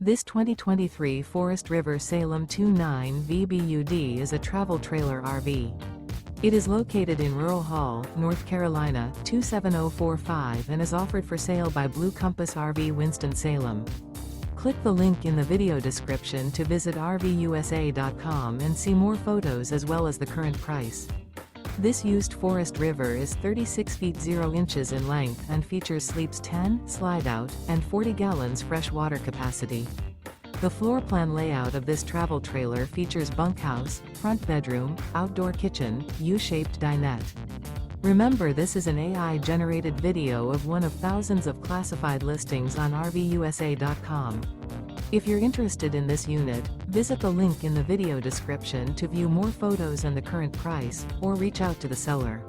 This 2023 Forest River Salem 29 VBUD is a travel trailer RV. It is located in Rural Hall, North Carolina, 27045 and is offered for sale by Blue Compass RV Winston Salem. Click the link in the video description to visit RVUSA.com and see more photos as well as the current price. This used Forest River is 36 feet 0 inches in length and features sleeps 10, slide-out, and 40 gallons fresh water capacity. The floor plan layout of this travel trailer features bunkhouse, front bedroom, outdoor kitchen, U-shaped dinette. Remember, this is an AI-generated video of one of thousands of classified listings on RVUSA.com. If you're interested in this unit, visit the link in the video description to view more photos and the current price, or reach out to the seller.